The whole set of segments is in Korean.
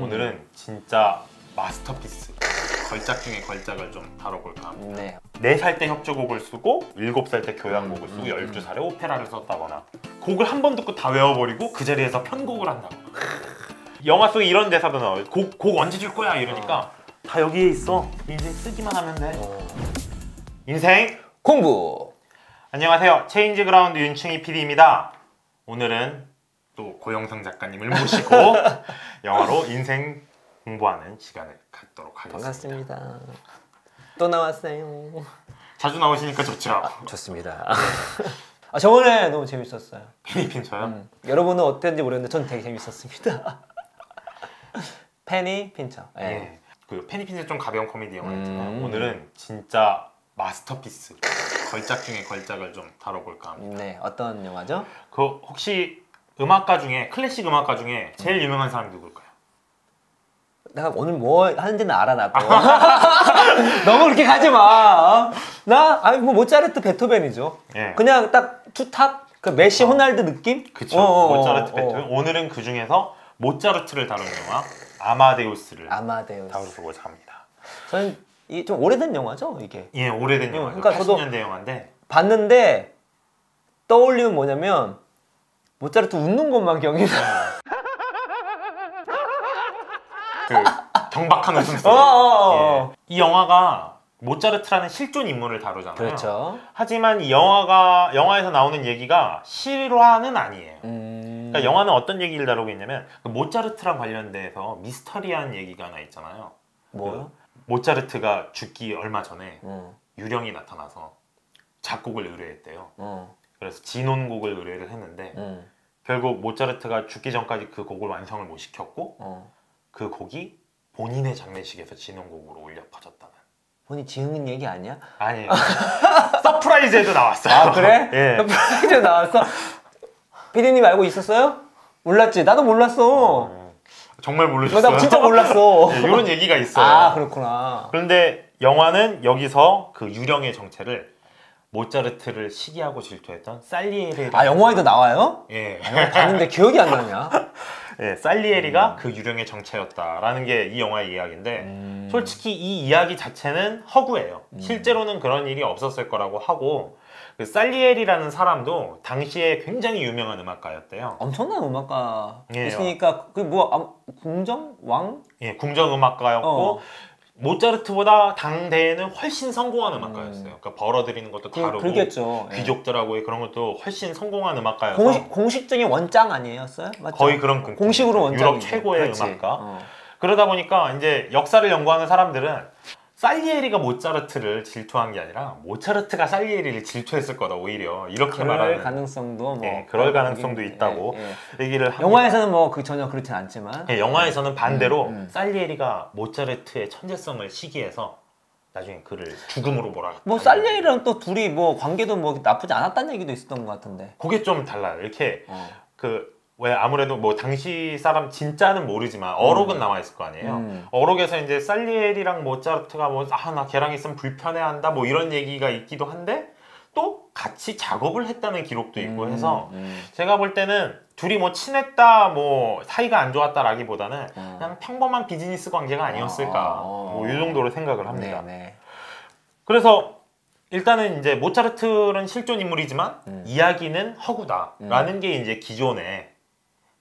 오늘은 진짜 마스터피스, 걸작 중에 걸작을 좀 다뤄볼까 합니다. 네. 4살 때 협주곡을 쓰고 7살 때 교향곡을 쓰고 12살에 오페라를 썼다거나 곡을 한 번 듣고 다 외워버리고 그 자리에서 편곡을 한다거나 영화 속에 이런 대사도 나와요. 곡 언제 줄 거야? 이러니까 다 여기에 있어. 이제 쓰기만 하면 돼. 인생 공부! 안녕하세요. 체인지 그라운드 윤충희 PD입니다. 오늘은 또 고영성 작가님을 모시고 영화로 인생 공부하는 시간을 갖도록 하겠습니다. 반갑습니다. 또 나왔어요. 자주 나오시니까 좋죠. 좋습니다. 저번에 너무 재밌었어요. 페니 핀처요? 여러분은 어땠는지 모르겠는데 전 되게 재밌었습니다. 페니 핀처. 네. 그 페니 핀처 좀 가벼운 코미디 영화였잖아요. 오늘은 진짜 마스터피스, 걸작 중에 걸작을 좀 다뤄볼까 합니다. 네, 어떤 영화죠? 그 혹시 음악가 중에 클래식 음악가 중에 제일 유명한 사람이 누굴까요? 내가 오늘 뭐 하는지는 알아 나도. 너무 그렇게 가지 마. 아니 뭐 모차르트, 베토벤이죠. 예. 그냥 딱 투탑 그 메시, 호날두 느낌? 그쵸. 모차르트, 베토벤. 오늘은 그 중에서 모차르트를 다룬 영화 아마데우스를 다루고자 합니다. 저는 이 좀 오래된 영화죠 이게. 예, 오래된 영화죠. 그러니까 저도 80년대 영화인데 봤는데 떠올리면 뭐냐면 모차르트 웃는 것만 기억이 나. 그 경박한 웃음소리. 예. 이 영화가 모차르트라는 실존 인물을 다루잖아요. 그렇죠. 하지만 이 영화에서 나오는 얘기가 실화는 아니에요. 그러니까 영화는 어떤 얘기를 다루고 있냐면 그 모차르트랑 관련돼서 미스터리한 얘기가 하나 있잖아요. 뭐요? 그 모차르트가 죽기 얼마 전에 유령이 나타나서 작곡을 의뢰했대요. 그래서 진혼곡을 의뢰를 했는데 결국 모차르트가 죽기 전까지 그 곡을 완성을 못 시켰고 그 곡이 본인의 장례식에서 진혼곡으로 울려 퍼졌다는. 본인 지은 얘기 아니야? 아니에요. 서프라이즈에도 나왔어요. 아 그래? 예. 서프라이즈 나왔어? 피디님 알고 있었어요? 몰랐지? 나도 몰랐어. 정말 모르셨어요? 나 진짜 몰랐어. 네, 이런 얘기가 있어요. 아 그렇구나. 그런데 영화는 여기서 그 유령의 정체를 모차르트를 시기하고 질투했던 살리에리. 아 영화에도 나와요? 예. 봤는데 기억이 안 나냐? 예, 살리에리가 그 유령의 정체였다라는 게 이 영화의 이야기인데 솔직히 이 이야기 자체는 허구예요. 실제로는 그런 일이 없었을 거라고 하고 그 살리에리라는 사람도 당시에 굉장히 유명한 음악가였대요. 엄청난 예. 음악가였으니까 그 뭐 궁정 왕? 예, 궁정 음악가였고 모차르트보다 당대에는 훨씬 성공한 음악가였어요. 그러니까 벌어들이는 것도 다르고 그러겠죠. 귀족들하고의 그런 것도 훨씬 성공한 음악가여서 공식적인 원장 아니었어요? 맞죠? 거의 그런 급이죠. 공식으로 원장. 유럽 최고의 음악가. 그러다 보니까 이제 역사를 연구하는 사람들은 살리에리가 모차르트를 질투한 게 아니라 모차르트가 살리에리를 질투했을 거다 오히려 이렇게 말하는 가능성도 뭐 예, 그럴 가능성도 있다고 얘기를 합니다. 영화에서는 뭐 전혀 그렇진 않지만 예, 영화에서는 반대로 살리에리가 모차르트의 천재성을 시기해서 나중에 그를 죽음으로 몰아갔다. 뭐 살리에리랑 또 둘이 뭐 관계도 뭐 나쁘지 않았다는 얘기도 있었던 것 같은데. 그게 좀 달라요. 이렇게 왜 아무래도 뭐 당시 사람 진짜는 모르지만 어록은 나와 있을 거 아니에요. 어록에서 이제 살리에리랑 모차르트가 뭐 나 걔랑 있으면 불편해한다 뭐 이런 얘기가 있기도 한데 또 같이 작업을 했다는 기록도 있고 해서 제가 볼 때는 둘이 뭐 친했다 뭐 사이가 안 좋았다라기보다는 그냥 평범한 비즈니스 관계가 아니었을까 뭐 이 정도로 생각을 합니다. 그래서 일단은 이제 모차르트는 실존 인물이지만 이야기는 허구다라는 게 이제 기존의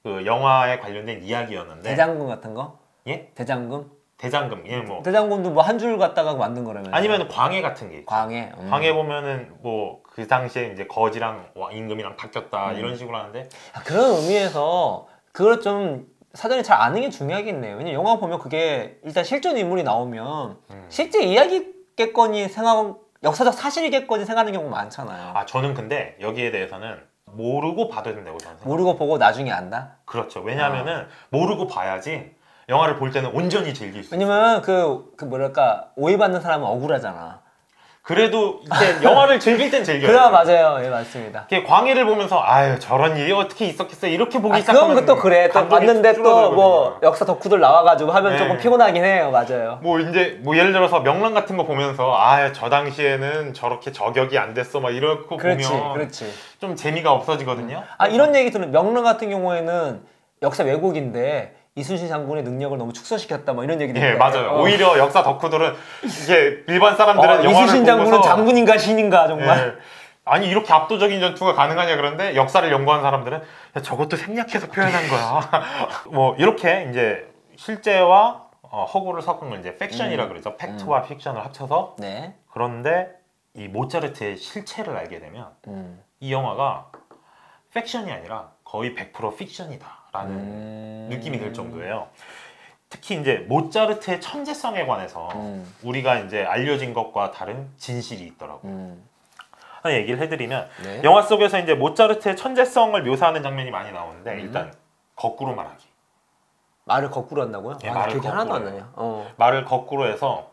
그 영화에 관련된 이야기였는데. 대장금 같은 거? 예? 대장금? 대장금. 예, 뭐. 대장금도 뭐 한 줄 갖다가 만든 거라면. 아니면 광해 같은 게 있죠. 광해. 광해 보면은 뭐 그 당시에 이제 거지랑 임금이랑 바뀌었다 이런 식으로 하는데. 그런 의미에서 그걸 좀 사전에 잘 아는 게 중요하겠네요. 왜냐면 영화 보면 그게 일단 실존 인물이 나오면 실제 이야기겠거니 역사적 사실이겠거니 생각하는 경우가 많잖아요. 아 저는 근데 여기에 대해서는 모르고 봐도 된다고 저는 생각해요. 모르고 보고 나중에 안다? 그렇죠. 왜냐하면은 모르고 봐야지 영화를 볼 때는 온전히 즐길 수 있어요. 왜냐면 그 뭐랄까 오해받는 사람은 억울하잖아. 그래도 이제 영화를 즐길 땐 즐겨요. 그래 맞아요. 예 맞습니다. 광해를 보면서 아유 저런 일이 어떻게 있었겠어 이렇게 보기 시작하면 그건 또 그래. 또 봤는데 또 뭐 역사 덕후들 나와가지고 하면 조금 피곤하긴 해요. 맞아요. 뭐 이제 뭐 예를 들어서 명랑 같은 거 보면서 저 당시에는 저렇게 저격이 안 됐어 막 이렇게 보면 그렇지. 좀 재미가 없어지거든요. 이런 얘기 들으면 명랑 같은 경우에는 역사 왜곡인데 이순신 장군의 능력을 너무 축소시켰다 뭐 이런 얘기도 예, 있대. 맞아요. 오히려 역사 덕후들은 이게 일반 사람들은 영화를 이순신 장군은 보고서 장군인가 신인가 정말. 예, 아니 이렇게 압도적인 전투가 가능하냐 그런데 역사를 연구한 사람들은 야, 저것도 생략해서 표현한 거야. 뭐 이렇게 이제 실제와 허구를 섞은 걸 이제 팩션이라 그러죠. 팩트와 픽션을 합쳐서. 네. 그런데 이 모차르트의 실체를 알게 되면 이 영화가 팩션이 아니라 거의 100% 픽션이다라는 느낌이 들 정도예요. 특히 이제 모차르트의 천재성에 관해서 우리가 이제 알려진 것과 다른 진실이 있더라고요. 하나 얘기를 해드리면 네. 영화 속에서 이제 모차르트의 천재성을 묘사하는 장면이 많이 나오는데 일단 거꾸로 말하기. 말을 거꾸로 한다고요? 예, 아, 말을 그게 하나도 안 거꾸로 나냐. 말을 거꾸로 해서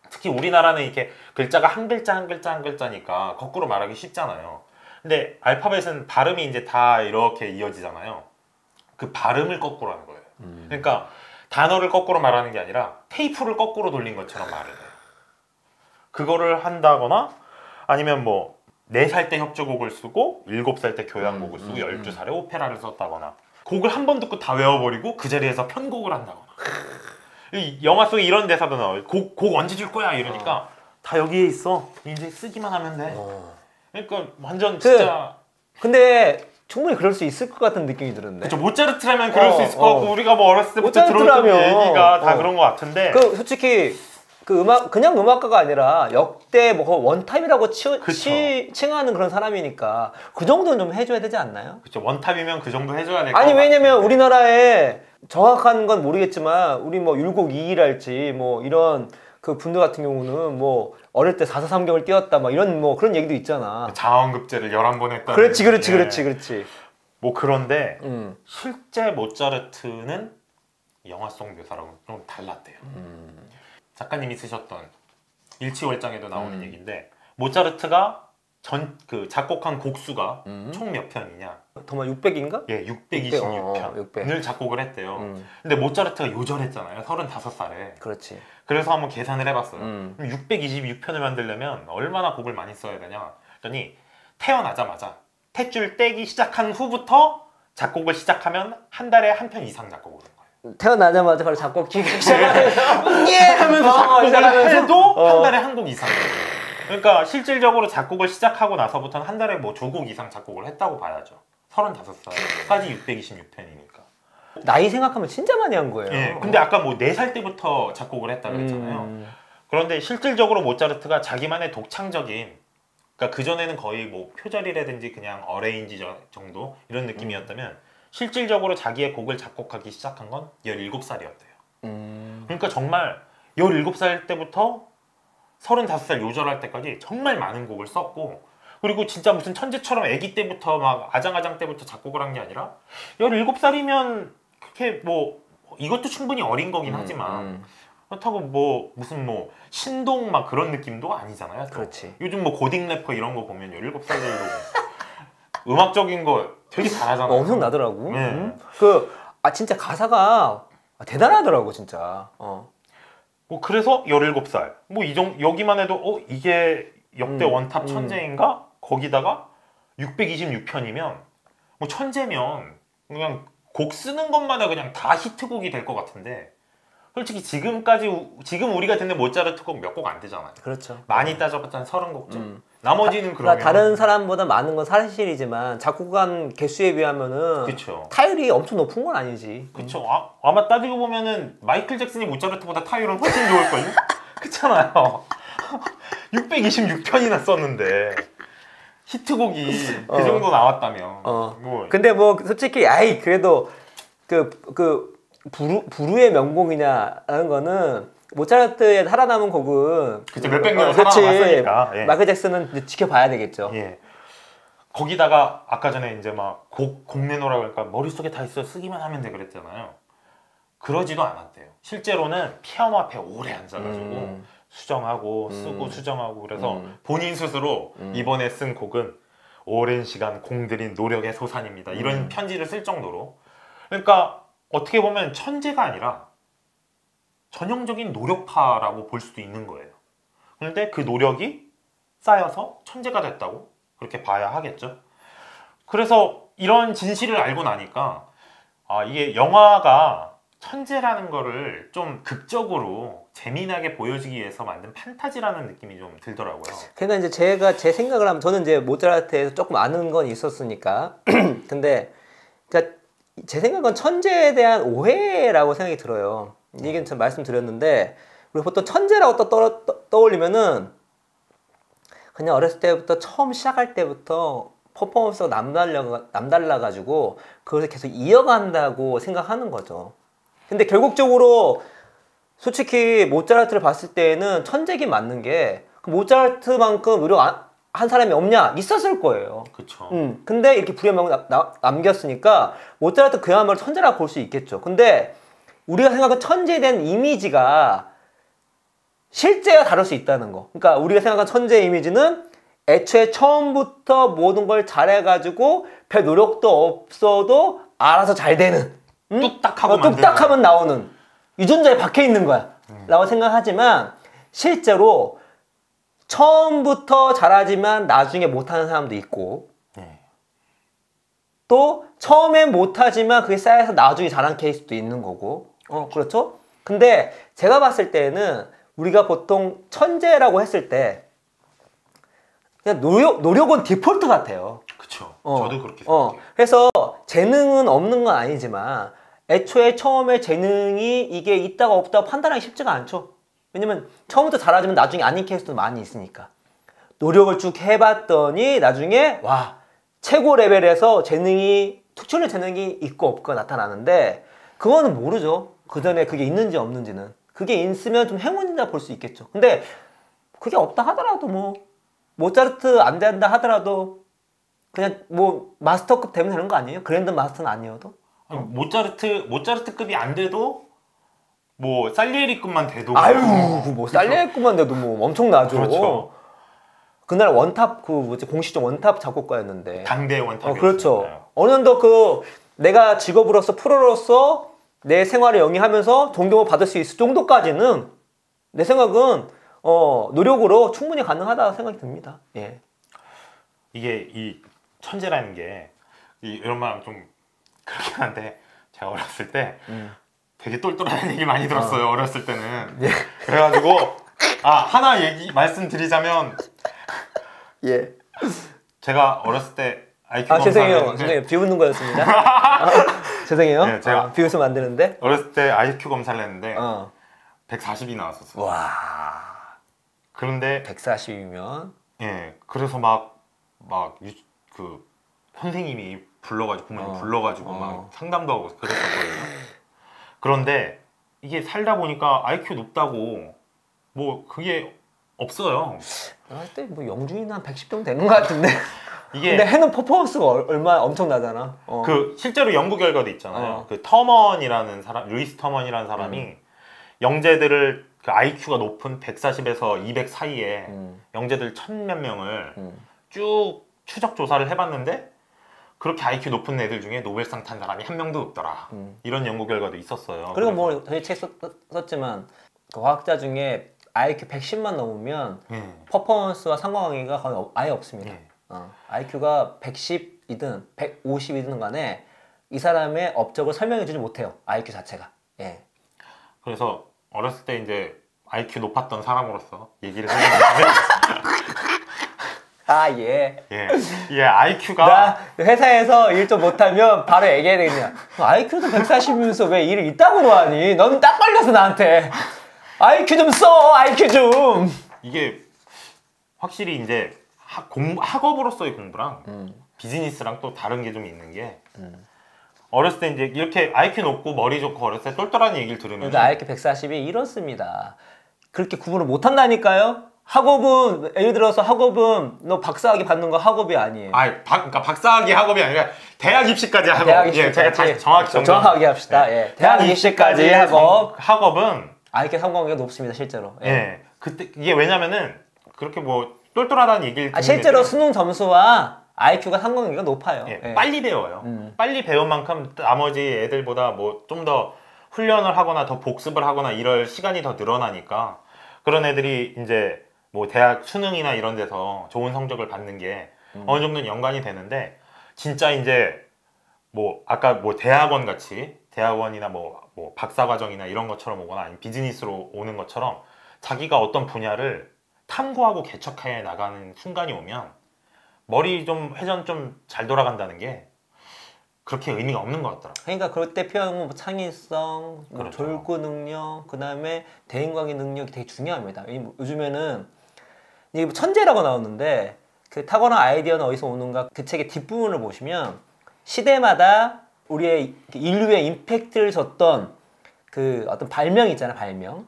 특히 우리나라는 이렇게 글자가 한 글자 한 글자 한 글자니까 거꾸로 말하기 쉽잖아요. 근데 알파벳은 발음이 이제 다 이렇게 이어지잖아요. 그 발음을 거꾸로 하는 거예요. 그러니까 단어를 거꾸로 말하는 게 아니라 테이프를 거꾸로 돌린 것처럼 말을 해요. 그거를 한다거나 아니면 뭐 4살 때 협주곡을 쓰고 7살 때 교향곡을 쓰고 12살에 오페라를 썼다거나 곡을 한 번 듣고 다 외워버리고 그 자리에서 편곡을 한다거나 이 영화 속에 이런 대사도 나와요. 곡 언제 줄 거야 이러니까 다 여기에 있어. 이제 쓰기만 하면 돼. 그러니까 완전 진짜 근데 충분히 그럴 수 있을 것 같은 느낌이 드는데. 그쵸, 모차르트라면 그럴 수 있을 것 같고 우리가 뭐 어렸을 때부터 들었던 얘기가 다 그런 것 같은데 그 솔직히 그 그냥 음악가가 아니라 역대 뭐 원탑이라고 칭하는 그런 사람이니까 그 정도는 좀 해줘야 되지 않나요? 그쵸, 원탑이면 그 정도 해줘야 될 것 아니 같아요. 왜냐면 우리나라에 정확한 건 모르겠지만 우리 뭐 율곡 2기랄지 뭐 이런 그 분들 같은 경우는 뭐 어릴 때 443경을 띄웠다 막 이런 뭐 그런 얘기도 있잖아. 자원급제를 11번 했다. 그렇지. 뭐 그런데 실제 모차르트는 영화 속 묘사랑은 좀 달랐대요. 작가님이 쓰셨던 일치월장에도 나오는 얘기인데 모차르트가 그 작곡한 곡수가 총 몇 편이냐? 정말 600인가? 예, 626편을 600. 작곡을 했대요. 근데 모차르트가 요절했잖아요. 35살에. 그렇지. 그래서 한번 계산을 해봤어요. 그럼 626편을 만들려면 얼마나 곡을 많이 써야 되냐? 그랬더니 태어나자마자 탯줄 떼기 시작한 후부터 작곡을 시작하면 한 달에 한 편 이상 작곡을 한 거예요. 태어나자마자 바로 작곡하기 시작하면서 예! 하면서 작곡을 해도 한 달에 한 곡 이상. 그러니까 실질적으로 작곡을 시작하고 나서부터는 한 달에 뭐 조곡 이상 작곡을 했다고 봐야죠. 35살까지 626편이니까. 나이 생각하면 진짜 많이 한 거예요. 예, 근데 아까 뭐 4살 때부터 작곡을 했다고 했잖아요. 그런데 실질적으로 모차르트가 자기만의 독창적인, 그러니까 그전에는 거의 뭐 표절이라든지 그냥 어레인지 정도 이런 느낌이었다면 실질적으로 자기의 곡을 작곡하기 시작한 건 17살이었대요. 그러니까 정말 17살 때부터 35살 요절할 때까지 정말 많은 곡을 썼고, 그리고 진짜 무슨 천재처럼 아기 때부터 막 아장아장 때부터 작곡을 한 게 아니라 17살이면 그렇게 뭐 이것도 충분히 어린 거긴 하지만 그렇다고 뭐 무슨 뭐 신동 막 그런 느낌도 아니잖아요. 또. 그렇지. 요즘 뭐 고딩 래퍼 이런 거 보면 17살들도 음악적인 거 되게 잘하잖아요. 엄청 나더라고. 네. 진짜 가사가 대단하더라고 진짜. 뭐 그래서 17살. 뭐 여기만 해도 이게 역대 원탑 천재인가? 거기다가 626편이면 뭐 천재면 그냥 곡 쓰는 것마다 그냥 다 히트곡이 될 것 같은데 솔직히 지금 우리가 듣는 모차르트 곡 몇 곡 안 되잖아요. 그렇죠. 많이 따져봤자 한 30곡쯤. 나머지는 그러면 다른 사람보다 많은 건 사실이지만 작곡한 개수에 비하면은 그쵸. 타율이 엄청 높은 건 아니지. 그쵸. 아마 따지고 보면은 마이클 잭슨이 모차르트보다 타율은 훨씬 좋을걸요? 그렇잖아요. 626편이나 썼는데 히트곡이 그 정도 나왔다면 뭐. 근데 뭐 솔직히 그래도 부르의 명곡이냐라는 거는 모차르트의 살아남은 곡은 그쵸, 몇백 년 살아남았으니까. 예. 마이클 잭슨은 이제 지켜봐야 되겠죠. 예. 거기다가 아까 전에 이제 막 곡 내놓으라고 하니까 머릿속에 다 있어 쓰기만 하면 돼 그랬잖아요. 그러지도 않았대요. 실제로는 피아노 앞에 오래 앉아가지고 수정하고 쓰고 수정하고 그래서 본인 스스로 이번에 쓴 곡은 오랜 시간 공들인 노력의 소산입니다. 이런 편지를 쓸 정도로. 그러니까 어떻게 보면 천재가 아니라 전형적인 노력파라고 볼 수도 있는 거예요. 그런데 그 노력이 쌓여서 천재가 됐다고 그렇게 봐야 하겠죠. 그래서 이런 진실을 알고 나니까 이게 영화가 천재라는 거를 좀 극적으로 재미나게 보여주기 위해서 만든 판타지라는 느낌이 좀 들더라고요. 그러니까 이제 제가 제 생각을 하면 저는 이제 모차르트에서 조금 아는 건 있었으니까 근데 그러니까 제 생각은 천재에 대한 오해라고 생각이 들어요. 이게 참 말씀드렸는데 우리 보통 천재라고 떠올리면은 그냥 어렸을 때부터 처음 시작할 때부터 퍼포먼스가 남달라가지고 그걸 계속 이어간다고 생각하는 거죠. 근데 결국적으로 솔직히 모차르트를 봤을 때는 천재긴 맞는 게 그 모차르트만큼 노력 한 사람이 없냐? 있었을 거예요. 그렇죠. 근데 이렇게 불현명을 남겼으니까 모차르트 그야말로 천재라고 볼 수 있겠죠. 근데 우리가 생각하는 천재에 대한 이미지가 실제와 다를 수 있다는 거. 그러니까 우리가 생각하는 천재의 이미지는 애초에 처음부터 모든 걸 잘해가지고 별 노력도 없어도 알아서 잘 되는 뚝딱하면 나오는 유전자에 박혀 있는 거야 라고 생각하지만 실제로 처음부터 잘하지만 나중에 못하는 사람도 있고 또 처음엔 못하지만 그게 쌓여서 나중에 잘한 케이스도 있는 거고 그렇죠? 근데 제가 봤을 때는 우리가 보통 천재라고 했을 때 그냥 노력은 디폴트 같아요. 그쵸. 저도 그렇게 생각해요. 그래서 재능은 없는 건 아니지만 애초에 처음에 재능이 이게 있다가 없다고 판단하기 쉽지가 않죠. 왜냐면 처음부터 잘하지만 나중에 아닌 케이스도 많이 있으니까. 노력을 쭉 해봤더니 나중에 와 최고 레벨에서 특출난 재능이 있고 없고 나타나는데 그거는 모르죠. 그 전에 그게 있는지 없는지는. 그게 있으면 좀 행운이다 볼 수 있겠죠. 근데 그게 없다 하더라도 뭐 모차르트 안 된다 하더라도 그냥 뭐 마스터급 되면 되는 거 아니에요? 그랜드 마스터는 아니어도? 아니, 모차르트급이 안 돼도 뭐 살리에리급만 돼도 아유 뭐 살리에리급만 돼도 뭐 엄청나죠. 그렇죠. 그날 원탑 공식적 원탑 작곡가였는데 당대 원탑이었어요. 그렇죠. 어느 정도 내가 직업으로서 프로로서 내 생활을 영위하면서 존경을 받을 수 있을 정도까지는 내 생각은 노력으로 충분히 가능하다 생각이 듭니다. 예. 이게 이 천재라는 게 이런 말 좀 그렇긴 한데 제가 어렸을 때 되게 똘똘한 얘기 많이 들었어요. 어렸을 때는. 예. 그래가지고 하나 말씀드리자면 예. 제가 어렸을 때 IQ 검사를 죄송해요. 했는데 죄송해요. 비웃는 거였습니다. 죄송해요. 네, 제가 비웃으면 안 되는데. 어렸을 때 IQ 검사를 했는데 140이 나왔었어요. 와. 그런데 140이면 그래서 그 선생님이 불러가지고 부모님 불러가지고 막 상담도 하고 그랬었거든요. 그런데 이게 살다 보니까 IQ 높다고 뭐 그게 없어요. 그때 뭐 영준이는 한 110 정도 되는 것 같은데. 이게 근데 해는 퍼포먼스가 얼마나 엄청나잖아. 그 실제로 연구 결과도 있잖아요. 그 터먼이라는 사람, 루이스 터먼이라는 사람이 영재들을 그 IQ가 높은 140에서 200 사이에 영재들 1000몇 명을 쭉 추적 조사를 해봤는데 그렇게 IQ 높은 애들 중에 노벨상 탄 사람이 한 명도 없더라. 이런 연구 결과도 있었어요. 그리고 뭐 저희 책 썼지만 그 과학자 중에 IQ 110만 넘으면 퍼포먼스와 상관관계가 거의 아예 없습니다. IQ가 110이든 150이든 간에 이 사람의 업적을 설명해주지 못해요. IQ 자체가. 그래서 어렸을 때 이제 IQ 높았던 사람으로서 얘기를 해봤는데 IQ가 나 회사에서 일 좀 못하면 바로 얘기해야 되겠냐. IQ도 140이면서 왜 일을 이따구로 하니? 넌 딱 걸려서 나한테 IQ 좀 써. IQ 좀. 이게 확실히 이제 학업으로서의 공부랑 비즈니스랑 또 다른 게 좀 있는 게 어렸을 때 이제 이렇게 IQ 높고 머리 좋고 어렸을 때 똘똘한 얘기를 들으면 그러니까 IQ 140이 이렇습니다. 그렇게 구분을 못 한다니까요. 학업은 예를 들어서 학업은 너 박사학위 받는 거 학업이 아니에요. 그러니까 박사학위 학업이 아니라 대학 입시까지 학업. 대학 입시까지. 제가 다시 정확하게 합시다. 대학 입시까지 학업은 IQ 상관관계가 높습니다, 실제로. 그때 이게 왜냐면은 그렇게 뭐 똘똘하다는 얘기를 실제로 수능 점수와 IQ가 상관관계가 높아요. 빨리 배워요. 빨리 배운 만큼 나머지 애들보다 뭐 좀 더 훈련을 하거나 더 복습을 하거나 이럴 시간이 더 늘어나니까 그런 애들이 이제 뭐 대학 수능이나 이런 데서 좋은 성적을 받는 게 어느 정도는 연관이 되는데 진짜 이제 뭐 아까 뭐 대학원 같이 대학원이나 뭐 뭐 박사과정이나 이런 것처럼 오거나 아니면 비즈니스로 오는 것처럼 자기가 어떤 분야를 탐구하고 개척해 나가는 순간이 오면 머리 좀 회전 좀 잘 돌아간다는 게 그렇게 의미가 없는 것 같더라고요. 그러니까 그럴 때 필요한 건 뭐 창의성, 뭐 그렇죠. 졸구 능력, 그 다음에 대인관계 능력이 되게 중요합니다. 요즘에는 이게 뭐 천재라고 나오는데 그 타고난 아이디어는 어디서 오는가 그 책의 뒷부분을 보시면 시대마다 우리의 인류의 임팩트를 줬던 그 어떤 발명이 있잖아요. 발명.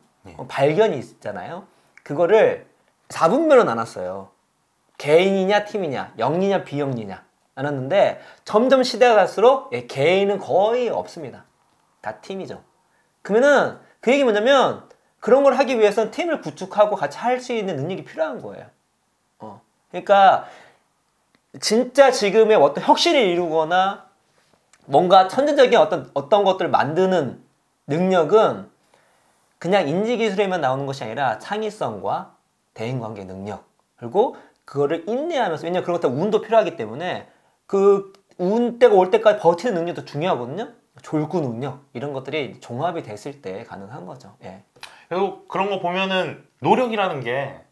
발견이 있잖아요. 그거를 4분면으로 나눴어요. 개인이냐 팀이냐, 영리냐 비영리냐 나눴는데 점점 시대가 갈수록 개인은 거의 없습니다. 다 팀이죠. 그러면은 그 얘기 뭐냐면 그런 걸 하기 위해서는 팀을 구축하고 같이 할 수 있는 능력이 필요한 거예요. 그러니까 진짜 지금의 어떤 혁신을 이루거나 뭔가 천재적인 어떤 것들을 만드는 능력은 그냥 인지기술에만 나오는 것이 아니라 창의성과 대인관계 능력 그리고 그거를 인내하면서 왜냐면 그런 것들 운도 필요하기 때문에 그 운 때가 올 때까지 버티는 능력도 중요하거든요. 졸구 능력 이런 것들이 종합이 됐을 때 가능한 거죠. 예. 그리고 그런 거 보면은 노력이라는 게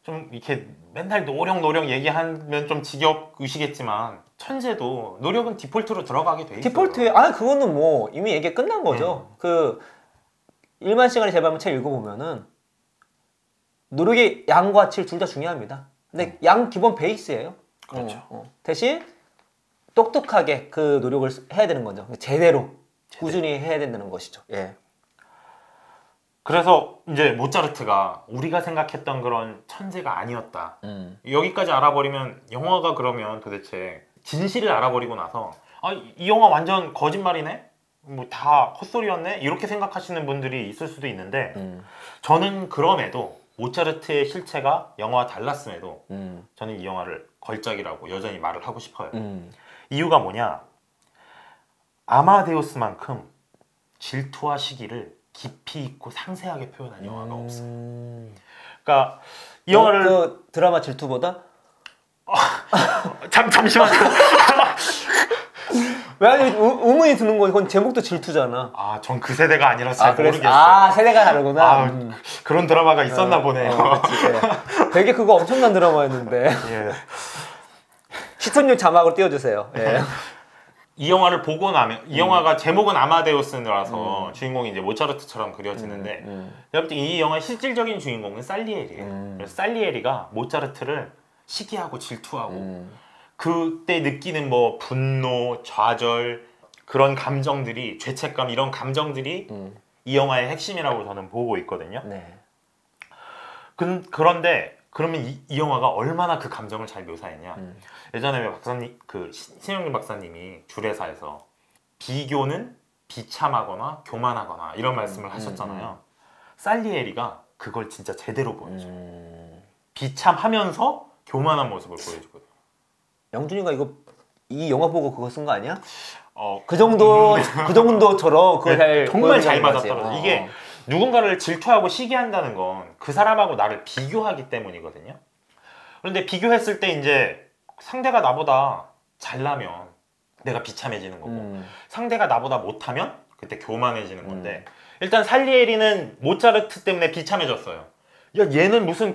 좀 이렇게 맨날 노력 얘기하면 좀 지겹으시겠지만 천재도 노력은 디폴트로 들어가게 돼 있어요. 디폴트에 그거는 뭐 이미 얘기 끝난 거죠. 그 1만 시간의 재발면 책 읽어보면은 노력의 양과 질 둘 다 중요합니다. 근데 양 기본 베이스예요. 그렇죠. 대신 똑똑하게 그 노력을 해야 되는 거죠. 제대로 꾸준히 해야 된다는 것이죠. 예. 그래서 이제 모차르트가 우리가 생각했던 그런 천재가 아니었다. 여기까지 알아버리면 영화가 그러면 도대체 진실을 알아버리고 나서 이 영화 완전 거짓말이네? 뭐 다 헛소리였네? 이렇게 생각하시는 분들이 있을 수도 있는데 저는 그럼에도 모차르트의 실체가 영화와 달랐음에도 저는 이 영화를 걸작이라고 여전히 말을 하고 싶어요. 이유가 뭐냐? 아마데우스만큼 질투와 시기를 깊이 있고 상세하게 표현한 영화가 없어요. 그러니까 이 영화를 그 드라마 질투보다 잠시만요. 왜 의문이 드는 거 이건 제목도 질투잖아. 전 그 세대가 아니라서 잘 모르겠어요. 세대가 다르구나. 그런 드라마가 있었나 보네요. 그치, 되게 그거 엄청난 드라마였는데. 예. 시청률 자막으로 띄워주세요. 예. 이 영화를 보고 나면 이 영화가 제목은 아마데우스라서 주인공이 이제 모차르트처럼 그려지는데 내가 볼 때 이 영화의 실질적인 주인공은 살리에리예요. 그래서 살리에리가 모차르트를 시기하고 질투하고 그때 느끼는 뭐 분노, 좌절 그런 감정들이 죄책감 이런 감정들이 이 영화의 핵심이라고 저는 보고 있거든요. 네. 그런데 그러면 이 영화가 얼마나 그 감정을 잘 묘사했냐? 예전에 박사님 신영민 박사님이 주례사에서 비교는 비참하거나 교만하거나 이런 말씀을 하셨잖아요. 살리에리가 그걸 진짜 제대로 보여줘요. 비참하면서 교만한 모습을 보여주거든요. 영준이가 이 영화 보고 그거 쓴 거 아니야? 그 정도처럼 그걸 정말 잘 맞았더라고요. 이게 누군가를 질투하고 시기한다는 건 그 사람하고 나를 비교하기 때문이거든요. 그런데 비교했을 때 이제 상대가 나보다 잘나면 내가 비참해지는 거고 상대가 나보다 못하면 그때 교만해지는 건데 일단 살리에리는 모차르트 때문에 비참해졌어요. 야 얘는 무슨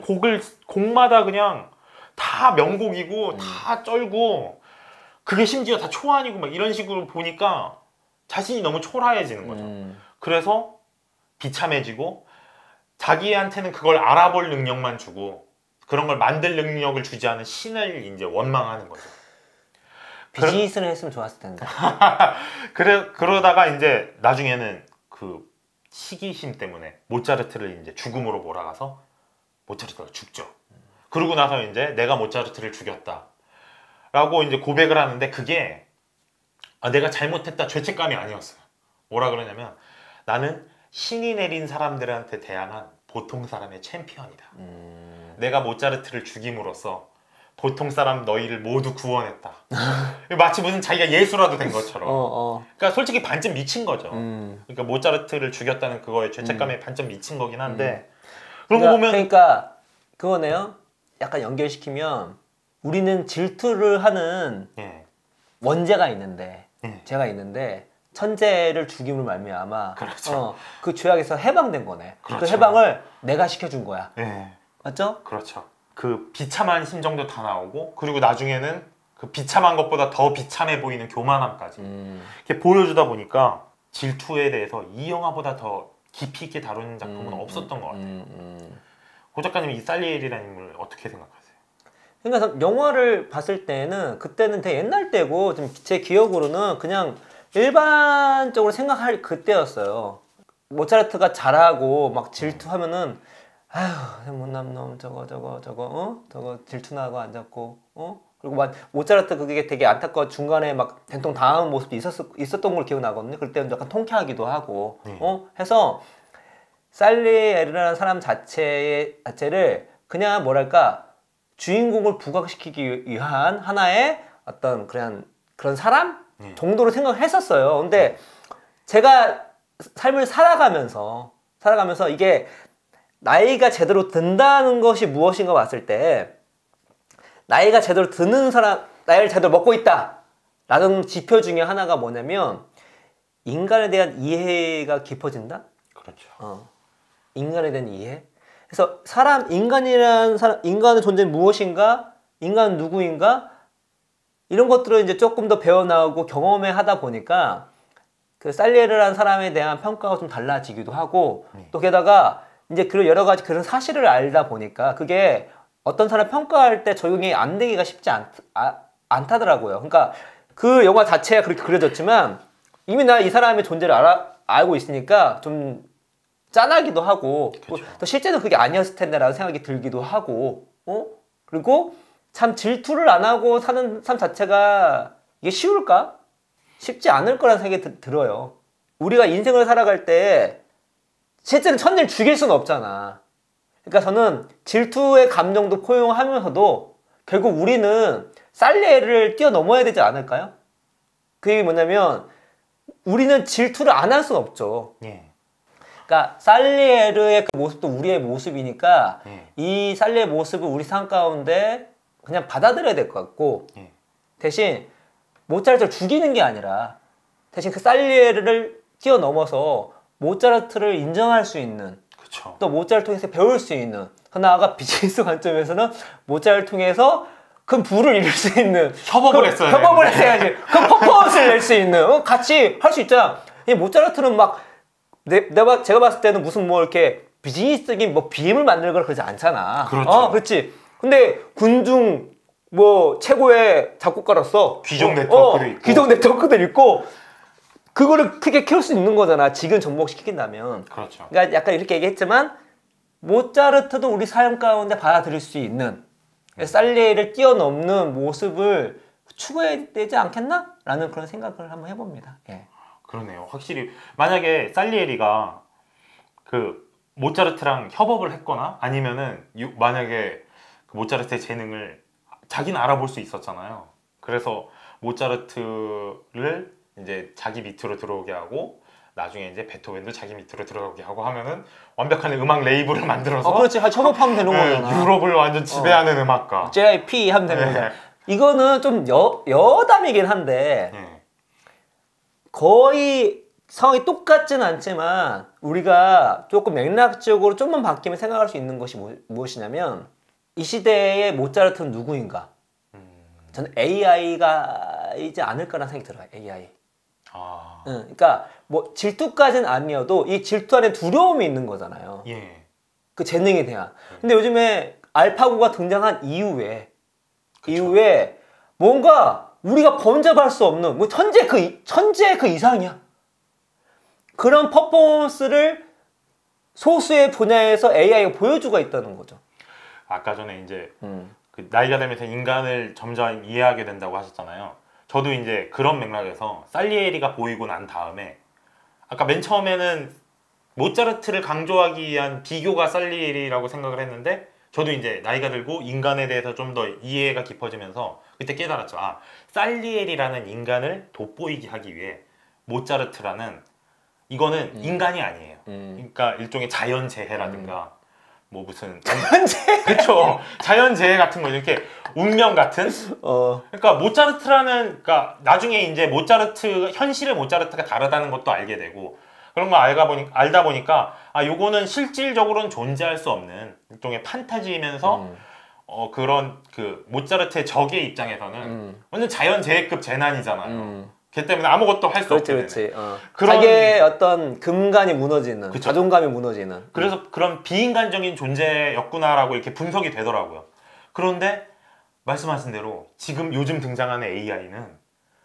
곡마다 그냥 다 명곡이고 다 쩔고 그게 심지어 다 초안이고 막 이런 식으로 보니까 자신이 너무 초라해지는 거죠. 그래서 비참해지고 자기한테는 그걸 알아볼 능력만 주고 그런 걸 만들 능력을 주지 않은 신을 이제 원망하는 거죠. 비즈니스를 했으면 좋았을 텐데. 그러다가 이제 나중에는 그 시기심 때문에 모차르트를 이제 죽음으로 몰아가서 모차르트가 죽죠. 그러고 나서 이제 내가 모차르트를 죽였다 라고 이제 고백을 하는데 그게 내가 잘못했다 죄책감이 아니었어요. 뭐라 그러냐면 나는 신이 내린 사람들한테 대항한 보통 사람의 챔피언이다. 내가 모차르트를 죽임으로써 보통 사람 너희를 모두 구원했다. 마치 무슨 자기가 예수라도 된 것처럼. 그러니까 솔직히 반쯤 미친 거죠. 그러니까 모차르트를 죽였다는 그거에 죄책감에 반쯤 미친 거긴 한데 그런 거 보면 그러니까 그거네요. 약간 연결시키면 우리는 질투를 하는 원죄가 있는데 죄가 있는데 천재를 죽임으로 말미암아 그렇죠. 그 죄악에서 해방된 거네. 그렇죠. 그 해방을 내가 시켜준 거야. 네. 맞죠? 그렇죠. 그 비참한 심정도 다 나오고 그리고 나중에는 그 비참한 것보다 더 비참해 보이는 교만함까지 이렇게 보여주다 보니까 질투에 대해서 이 영화보다 더 깊이 있게 다루는 작품은 없었던 것 같아요. 고 작가님 이 살리에리라는 인물을 어떻게 생각하세요? 그러니까 영화를 봤을 때는 그때는 되게 옛날 때고 좀 제 기억으로는 그냥 일반적으로 생각할 그때였어요. 모차르트가 잘하고 막 질투하면은 아휴 못난 놈 저거 질투나고 앉았고 그리고 막 모차르트 그게 되게 안타까워 중간에 막 된통 당하는 모습도 있었던 걸 기억나거든요. 그럴 때는 약간 통쾌하기도 하고 해서 살리에르라는 사람 자체를 그냥 뭐랄까 주인공을 부각시키기 위한 하나의 어떤 그런 사람 정도로 생각을 했었어요. 근데 제가 삶을 살아가면서 이게 나이가 제대로 든다는 것이 무엇인가 봤을 때 나이가 제대로 드는 사람, 나이를 제대로 먹고 있다 라는 지표 중에 하나가 뭐냐면 인간에 대한 이해가 깊어진다? 그렇죠. 인간에 대한 이해? 그래서 인간의 존재는 무엇인가? 인간은 누구인가? 이런 것들을 이제 조금 더 배워나오고 경험해 하다 보니까 그 살리에르라는 사람에 대한 평가가 좀 달라지기도 하고 또 게다가 이제 그런 여러 가지 그런 사실을 알다 보니까 그게 어떤 사람 평가할 때 적용이 안 되기가 쉽지 않다더라고요. 그러니까 그 영화 자체가 그렇게 그려졌지만 이미 나 이 사람의 존재를 알고 있으니까 좀 짠하기도 하고 그렇죠. 또 실제는 그게 아니었을 텐데라는 생각이 들기도 하고 그리고 참 질투를 안 하고 사는 삶 자체가 이게 쉬울까? 쉽지 않을 거라는 생각이 들어요. 우리가 인생을 살아갈 때 실제는 천재를 죽일 수는 없잖아. 그러니까 저는 질투의 감정도 포용하면서도 결국 우리는 살리에르를 뛰어넘어야 되지 않을까요? 그게 뭐냐면 우리는 질투를 안 할 수는 없죠. 그러니까 살리에르의 그 모습도 우리의 모습이니까 이 살리의 모습을 우리 삶 가운데 그냥 받아들여야 될 것 같고 대신 모차르트를 죽이는 게 아니라 대신 그 살리에르를 뛰어넘어서 모차르트를 인정할 수 있는 그쵸. 또 모차르트 통해서 배울 수 있는 하나가 비즈니스 관점에서는 모차르트 통해서 큰 부를 이룰 수 있는 협업을 했어야지. 그 퍼포먼스를 낼 수 있는 같이 할 수 있잖아. 이 모차르트는 막 제가 봤을 때는 무슨 뭐 이렇게 비즈니스적인 뭐 BM을 만들거나 그러지 않잖아. 그렇죠. 그렇지. 근데 군중 뭐 최고의 작곡가로서 귀족 네트워크도 있고 귀족 네트워크도 있고 그거를 크게 키울 수 있는 거잖아. 지금 접목시킨다면. 그렇죠. 그러니까 약간 이렇게 얘기했지만 모차르트도 우리 삶 가운데 받아들일 수 있는 살리에를 뛰어넘는 모습을 추구해야 되지 않겠나? 라는 그런 생각을 한번 해봅니다. 예. 그러네요. 확실히 만약에 살리에리가 그 모차르트랑 협업을 했거나 아니면은 만약에 그 모차르트의 재능을 자기는 알아볼 수 있었잖아요. 그래서 모차르트를 이제 자기 밑으로 들어오게 하고 나중에 이제 베토벤도 자기 밑으로 들어오게 하고 하면은 완벽한 음악 레이블을 만들어서 그렇지. 협업하면 되는 거잖아. 유럽을 완전 지배하는 음악가 JIP 하면 되는 거잖아. 이거는 좀 여담이긴 한데 거의 상황이 똑같진 않지만 우리가 조금 맥락적으로 좀만 바뀌면 생각할 수 있는 것이 무엇이냐면 이 시대의 모차르트는 누구인가? 저는 AI가 이지 않을까라는 생각이 들어요. AI. 그러니까 뭐 질투까지는 아니어도 이 질투 안에 두려움이 있는 거잖아요. 그 재능에 대한. 근데 요즘에 알파고가 등장한 이후에 뭔가 우리가 범접할 수 없는 뭐 천재 그 이상이야. 그런 퍼포먼스를 소수의 분야에서 AI가 보여주고 있다는 거죠. 아까 전에 이제 그 나이가 들면서 인간을 점점 이해하게 된다고 하셨잖아요. 저도 이제 그런 맥락에서 살리에리가 보이고 난 다음에 아까 맨 처음에는 모차르트를 강조하기 위한 비교가 살리에리라고 생각을 했는데 저도 이제 나이가 들고 인간에 대해서 좀 더 이해가 깊어지면서 그때 깨달았죠. 살리에리라는 인간을 돋보이게 하기 위해 모차르트라는 이거는 인간이 아니에요. 그러니까 일종의 자연재해라든가 뭐 무슨 자연재해. 그쵸 자연재해 같은 거 이렇게 운명 같은 그러니까 모차르트라는 그러니까 나중에 이제 모차르트 현실의 모차르트가 다르다는 것도 알게 되고 그런 거 알다 보니까 아 요거는 실질적으로는 존재할 수 없는 일종의 판타지이면서 그런 그 모차르트의 적의 입장에서는 완전 자연재해급 재난이잖아요. 걔 때문에 아무것도 할 수 없게 되네. 그렇지. 자기의 어떤 금간이 무너지는, 그쵸. 자존감이 무너지는. 그래서 그런 비인간적인 존재였구나라고 이렇게 분석이 되더라고요. 그런데 말씀하신 대로 지금 요즘 등장하는 AI는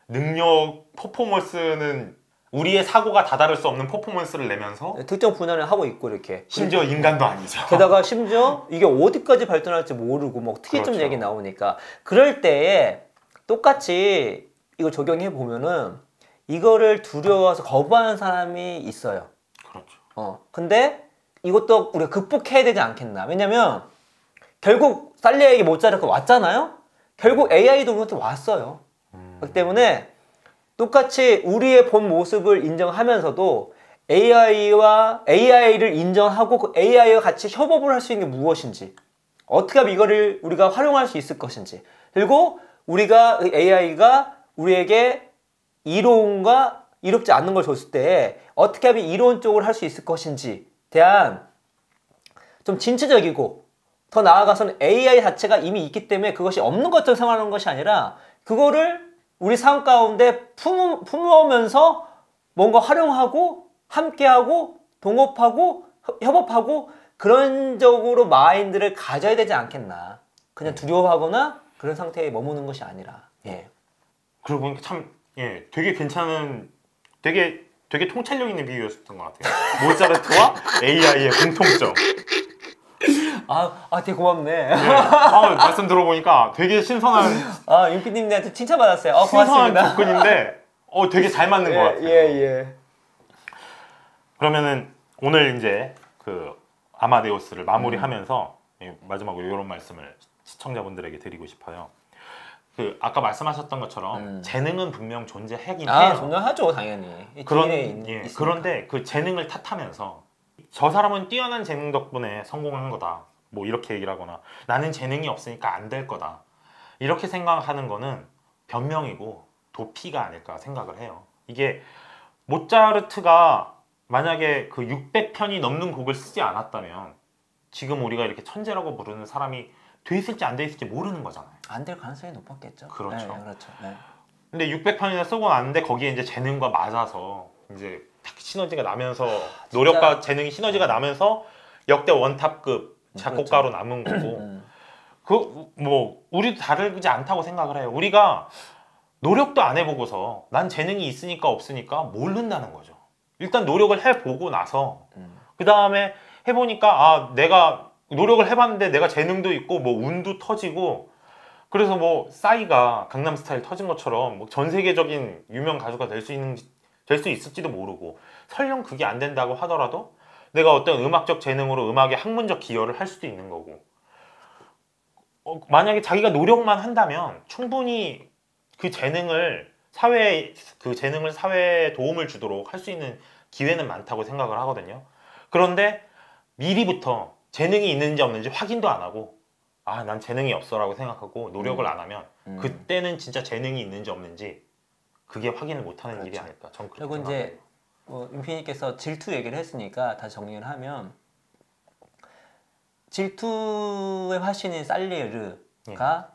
능력, 퍼포먼스는 우리의 사고가 다다를 수 없는 퍼포먼스를 내면서 특정 분야를 하고 있고 이렇게. 심지어 인간도 아니죠. 게다가 심지어 이게 어디까지 발전할지 모르고 뭐 특이점 그렇죠. 얘기 나오니까 그럴 때에 똑같이 이걸 적용해 보면은 이거를 두려워서 거부하는 사람이 있어요. 그렇죠. 근데 이것도 우리가 극복해야 되지 않겠나. 왜냐면 결국 살리에게 모차르트가 왔잖아요. 결국 AI도 우리한테 왔어요. 그렇기 때문에 똑같이 우리의 본 모습을 인정하면서도 AI를 인정하고 그 AI와 같이 협업을 할 수 있는 게 무엇인지, 어떻게 하면 이거를 우리가 활용할 수 있을 것인지, 그리고 우리가 AI가 우리에게 이로움과 이롭지 않는 걸 줬을 때 어떻게 하면 이론적으로 할 수 있을 것인지에 대한 좀 진취적이고, 더 나아가서는 AI 자체가 이미 있기 때문에 그것이 없는 것처럼 생각하는 것이 아니라 그거를 우리 삶 가운데 품으면서 뭔가 활용하고 함께하고 동업하고 협업하고 그런 쪽으로 마인드를 가져야 되지 않겠나. 그냥 두려워하거나 그런 상태에 머무는 것이 아니라. 예. 그러고 보니까 참 되게 괜찮은 되게 통찰력 있는 비유였던 것 같아요. 모차르트와 AI의 공통점. 되게 고맙네. 말씀 들어보니까 되게 신선한 윤피디님한테 칭찬받았어요. 신선한 고맙습니다. 접근인데 되게 잘 맞는 것 같아요. 예. 그러면은 오늘 이제 그 아마데우스를 마무리하면서 마지막으로 이런 말씀을 시청자분들에게 드리고 싶어요. 그 아까 말씀하셨던 것처럼 재능은 분명 존재하긴 해요. 존재하죠, 당연히. 그런데 그 재능을 탓하면서 저 사람은 뛰어난 재능 덕분에 성공한 거다. 뭐 이렇게 얘기를 하거나 나는 재능이 없으니까 안 될 거다. 이렇게 생각하는 거는 변명이고 도피가 아닐까 생각을 해요. 이게 모차르트가 만약에 그 600편이 넘는 곡을 쓰지 않았다면 지금 우리가 이렇게 천재라고 부르는 사람이 돼 있을지 안 돼 있을지 모르는 거잖아요. 안 될 가능성이 높았겠죠. 그렇죠. 네, 그렇죠. 네. 근데 600편이나 쓰고 났는데 거기에 이제 재능과 맞아서 이제 딱 시너지가 나면서 노력과 재능이 시너지가 나면서 역대 원탑급 작곡가로 그렇죠. 남은 거고 그 뭐 우리도 다르지 않다고 생각을 해요. 우리가 노력도 안 해보고서 난 재능이 있으니까 없으니까 모른다는 거죠. 일단 노력을 해보고 나서 그 다음에 해보니까 내가 노력을 해봤는데 내가 재능도 있고 뭐 운도 터지고 그래서 뭐 싸이가 강남스타일 터진 것처럼 뭐 전 세계적인 유명 가수가 될 수 있을지도 모르고 설령 그게 안 된다고 하더라도 내가 어떤 음악적 재능으로 음악에 학문적 기여를 할 수도 있는 거고 만약에 자기가 노력만 한다면 충분히 그 재능을 사회에 도움을 주도록 할 수 있는 기회는 많다고 생각을 하거든요. 그런데 미리부터 재능이 있는지 없는지 확인도 안 하고 난 재능이 없어라고 생각하고 노력을 안 하면 그때는 진짜 재능이 있는지 없는지 그게 확인을 못하는 일이 아닐까. 전 그렇게 그리고 이제 윤피님께서 질투 얘기를 했으니까 다시 정리를 하면 질투의 화신인 살리에르가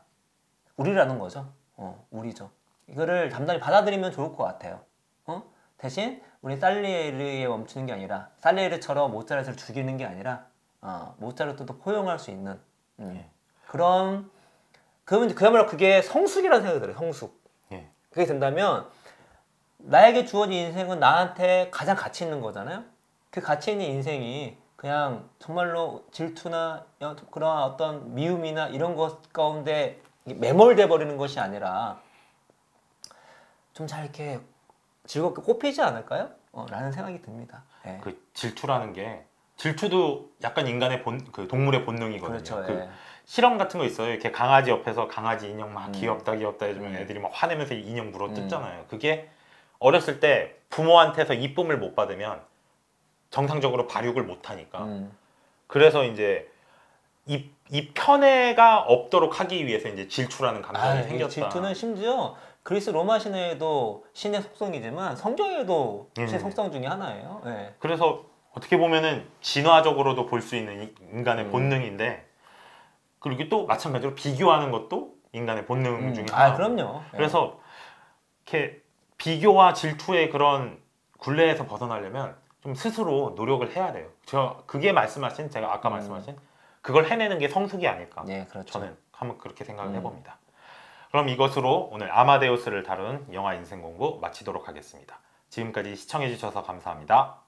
우리라는 거죠. 우리죠. 이거를 담담히 받아들이면 좋을 것 같아요. 대신 우리 살리에르에 멈추는 게 아니라 살리에르처럼 모차르트를 죽이는 게 아니라 모차르트도 포용할 수 있는 그런 그야말로 그게 성숙이라는 생각이 들어요. 성숙. 그게 된다면 나에게 주어진 인생은 나한테 가장 가치 있는 거잖아요. 그 가치 있는 인생이 그냥 정말로 질투나 그런 어떤 미움이나 이런 것 가운데 매몰돼 버리는 것이 아니라 좀 잘 이렇게 즐겁게 꽃피지 않을까요? 라는 생각이 듭니다. 네. 그 질투라는 게 질투도 약간 인간의 그 동물의 본능이거든요. 그렇죠. 실험 같은 거 있어요. 이렇게 강아지 옆에서 강아지 인형 막 귀엽다 해주면 애들이 막 화내면서 인형 물어뜯잖아요. 그게 어렸을 때 부모한테서 이쁨을 못 받으면 정상적으로 발육을 못 하니까. 그래서 이제 이 편애가 없도록 하기 위해서 이제 질투라는 감정이 이 생겼다. 질투는 심지어 그리스 로마 신화에도 신의 속성이지만 성경에도 신의 속성 중에 하나예요. 네. 그래서 어떻게 보면은 진화적으로도 볼 수 있는 인간의 본능인데, 그리고 또 마찬가지로 비교하는 것도 인간의 본능 중에 하나. 그럼요. 그래서 이렇게 비교와 질투의 그런 굴레에서 벗어나려면 좀 스스로 노력을 해야 돼요. 그게 말씀하신, 제가 아까 말씀하신 그걸 해내는 게 성숙이 아닐까. 네, 그렇죠. 저는 한번 그렇게 생각을 해봅니다. 그럼 이것으로 오늘 아마데우스를 다룬 영화 인생공부 마치도록 하겠습니다. 지금까지 시청해주셔서 감사합니다.